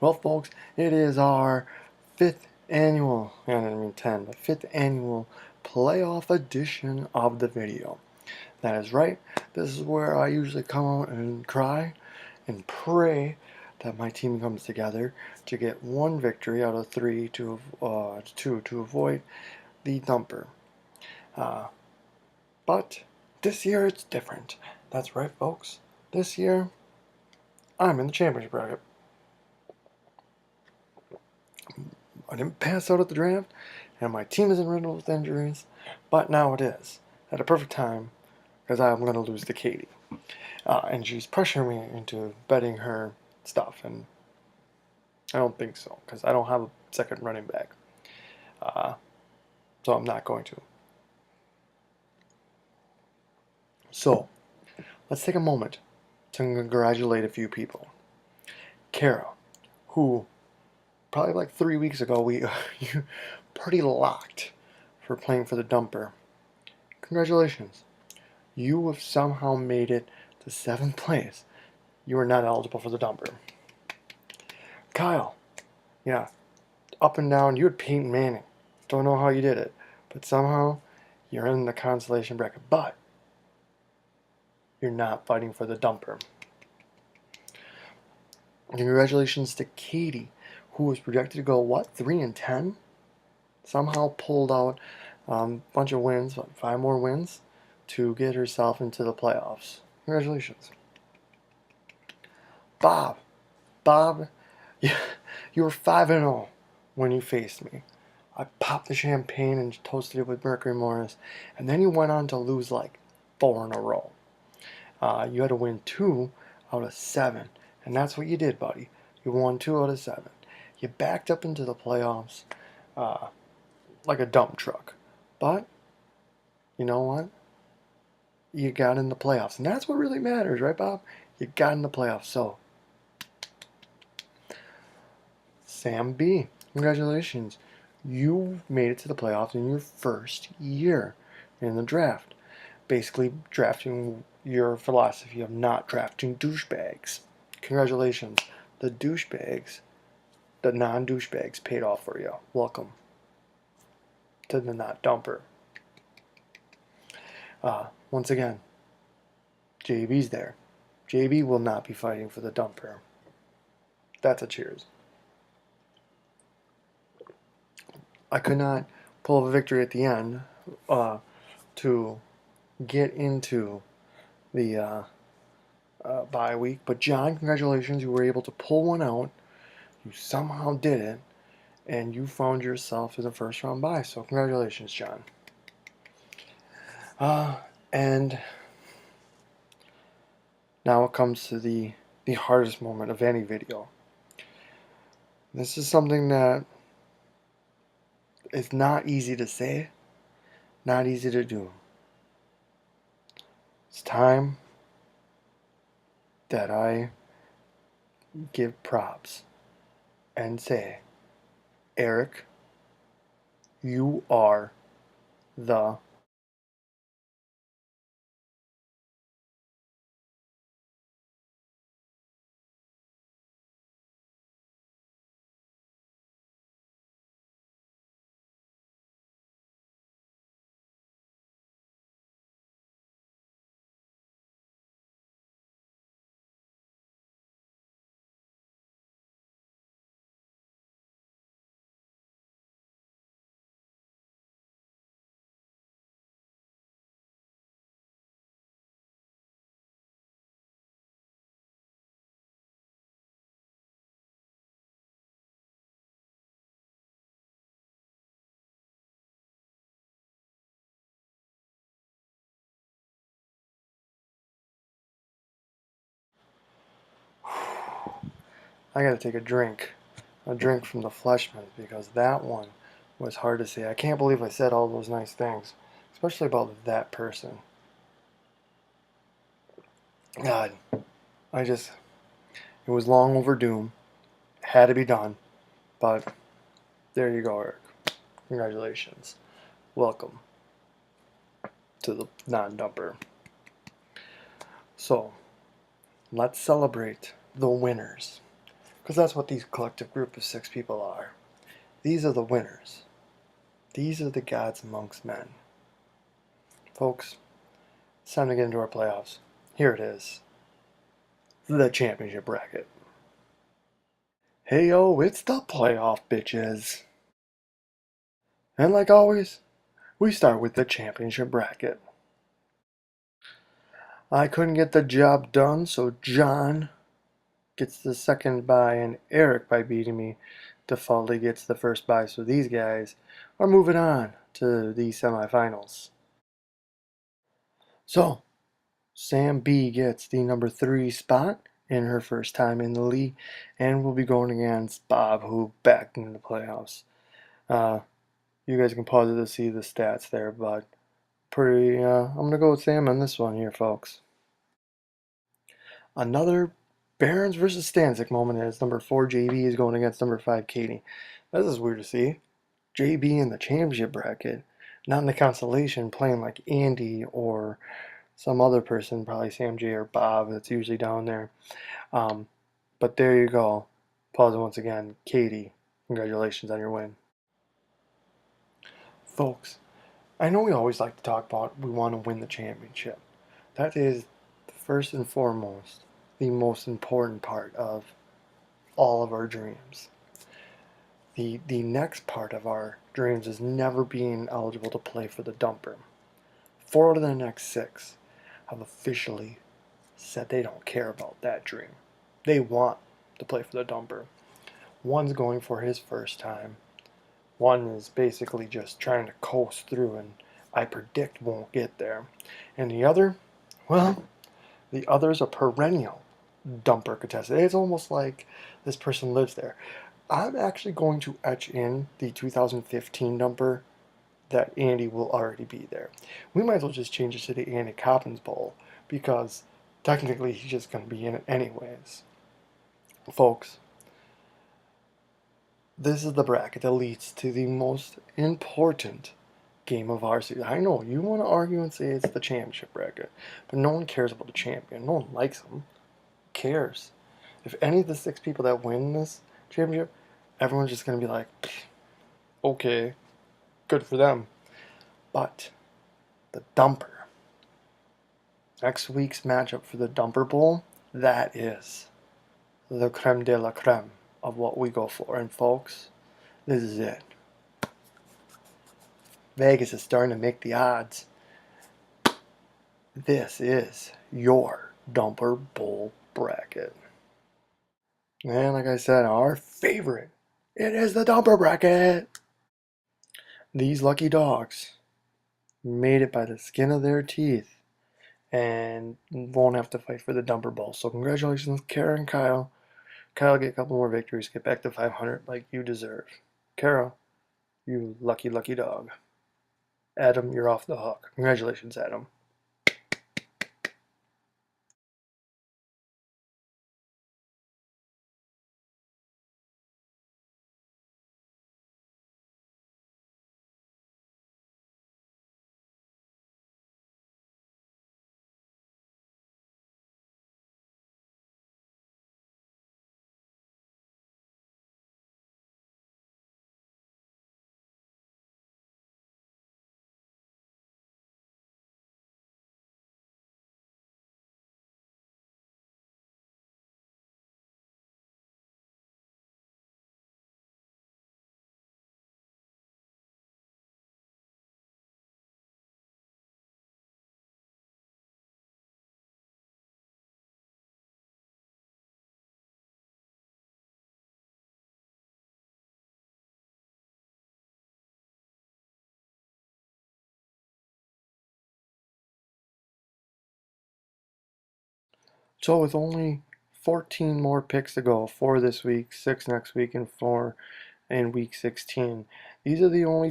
Well, folks, it is our fifth annual, I didn't mean 10, but fifth annual playoff edition of the video. That is right. This is where I usually come out and cry and pray that my team comes together to get one victory out of three to avoid the dumper. But this year it's different. That's right, folks. This year I'm in the championship bracket. I didn't pass out at the draft, and my team isn't riddled with injuries, but now it is at a perfect time because I'm going to lose to Katie. And she's pressuring me into betting her stuff, and I don't think so because I don't have a second running back. So I'm not going to. So let's take a moment to congratulate a few people. Kara, who probably like 3 weeks ago you pretty locked for playing for the dumper. Congratulations. You have somehow made it to 7th place. You are not eligible for the dumper. Kyle, yeah, up and down, you had Peyton Manning. Don't know how you did it, but somehow you're in the consolation bracket. But you're not fighting for the dumper. Congratulations to Katie, who was projected to go, what, 3-10? Somehow pulled out a bunch of wins, 5 more wins, to get herself into the playoffs. Congratulations. Bob, you were 5-0 when you faced me. I popped the champagne and toasted it with Mercury Morris, and then you went on to lose like 4 in a row. You had to win 2 out of 7, and that's what you did, buddy. You won 2 out of 7. You backed up into the playoffs like a dump truck, but you know what? You got in the playoffs, and that's what really matters, right, Bob? You got in the playoffs, so Sam B, congratulations. You made it to the playoffs in your first year in the draft. Basically, drafting your philosophy of not drafting douchebags. Congratulations. The douchebags, the non-douchebags paid off for you. Welcome to the not dumper. Once again, JB's there. JB will not be fighting for the dumper. That's a cheers. I could not pull a victory at the end to get into the bye week. But John, congratulations, you were able to pull one out. You somehow did it, and you found yourself in the first round bye. So congratulations, John. And now it comes to the hardest moment of any video. This is something that is not easy to say, not easy to do. It's time that I give props and say, Eric, you are the I gotta take a drink from the Fleshman, because that one was hard to say. I can't believe I said all those nice things, especially about that person. God, it was long overdue, had to be done, but there you go, Eric. Congratulations. Welcome to the non-dumper. So, let's celebrate the winners. Because that's what these collective group of 6 people are. These are the winners. These are the gods amongst men. Folks, it's time to get into our playoffs. Here it is. The championship bracket. Hey yo, it's the playoff bitches. And like always, we start with the championship bracket. I couldn't get the job done, so John gets the second bye and Eric, by beating me, defaultly gets the first bye. So these guys are moving on to the semifinals. So Sam B gets the number 3 spot in her first time in the league, and will be going against Bob, who backed into the playoffs. You guys can pause it to see the stats there, but I'm gonna go with Sam on this one here, folks. Another Barons versus Stanzik moment is number 4 JB is going against number 5 Katie. This is weird to see. JB in the championship bracket, not in the constellation, playing like Andy or some other person, probably Sam J or Bob, that's usually down there. But there you go. Pause it once again. Katie, congratulations on your win. Folks, I know we always like to talk about we want to win the championship. That is, first and foremost, the most important part of all of our dreams. The next part of our dreams is never being eligible to play for the dumper. 4 out of the next 6 have officially said they don't care about that dream. They want to play for the dumper. One's going for his first time. One is basically just trying to coast through and I predict won't get there. And the other, well, the other's a perennial dumper contestant. It's almost like this person lives there. I'm actually going to etch in the 2015 dumper that Andy will already be there. We might as well just change it to the Andy Coppins Bowl because technically he's just going to be in it anyways. Folks, this is the bracket that leads to the most important game of our season. I know you want to argue and say it's the championship bracket, but no one cares about the champion. No one likes him. Who cares? If any of the 6 people that win this championship, everyone's just going to be like, okay, good for them. But the dumper, next week's matchup for the dumper bowl, that is the creme de la creme of what we go for. And folks, this is it. Vegas is starting to make the odds. This is your dumper bowl bracket. And like I said, our favorite, it is the dumper bracket. These lucky dogs made it by the skin of their teeth and won't have to fight for the dumper bowl. So congratulations, Kara and Kyle. Kyle, get a couple more victories, get back to 500 like you deserve. Kara, you lucky, lucky dog. Adam, you're off the hook. Congratulations, Adam. So with only 14 more picks to go, 4 this week, 6 next week, and 4 in week 16, these are the only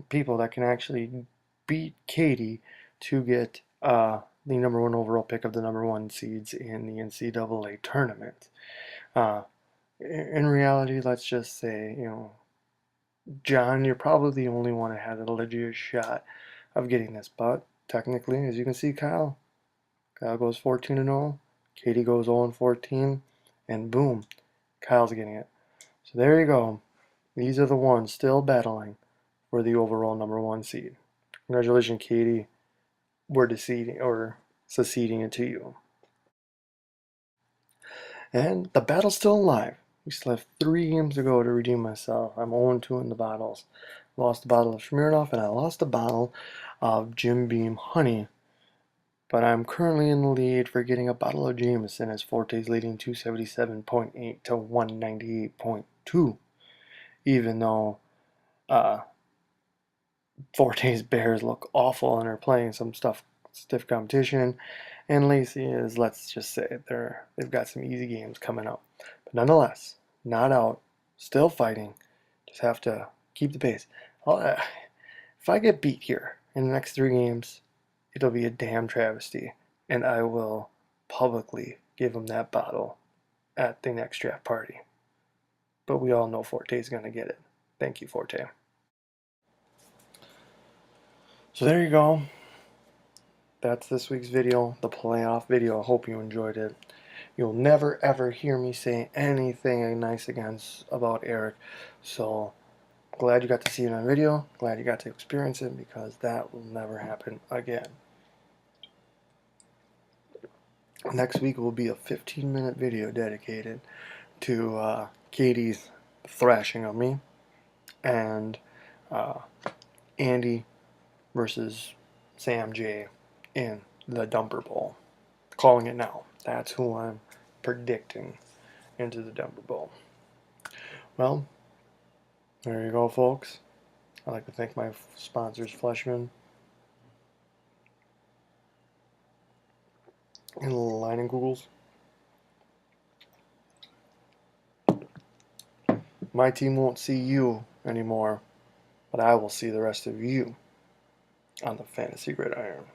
people that can actually beat Katie to get the number 1 overall pick of the number 1 seeds in the NCAA tournament. In reality, let's just say, John, you're probably the only one that had a legit shot of getting this, but technically, as you can see, Kyle goes 14-0, Katie goes 0-14, and boom, Kyle's getting it. So there you go. These are the ones still battling for the overall #1 seed. Congratulations, Katie. We're succeeding it to you. And the battle's still alive. We still have 3 games to go to redeem myself. I'm 0-2 in the battles. Lost a bottle of Smirnoff and I lost a bottle of Jim Beam Honey. But I'm currently in the lead for getting a bottle of Jameson as Forte's leading 277.8 to 198.2. Even though Forte's Bears look awful and are playing some stiff competition. And Lacey is, let's just say, they've got some easy games coming up. But nonetheless, not out, still fighting. Just have to keep the pace. If I get beat here in the next 3 games, it'll be a damn travesty. And I will publicly give him that bottle at the next draft party. But we all know Forte's going to get it. Thank you, Forte. So there you go. That's this week's video, the playoff video. I hope you enjoyed it. You'll never ever hear me say anything nice about Eric. So glad you got to see it on video. Glad you got to experience it because that will never happen again. Next week will be a 15-minute video dedicated to Katie's thrashing of me and Andy versus Sam J in the Dumper Bowl. Calling it now. That's who I'm predicting into the Dumper Bowl. Well, there you go, folks. I'd like to thank my sponsors, Fleshman and Leinenkugel's. My team won't see you anymore, but I will see the rest of you on the Fantasy Gridiron.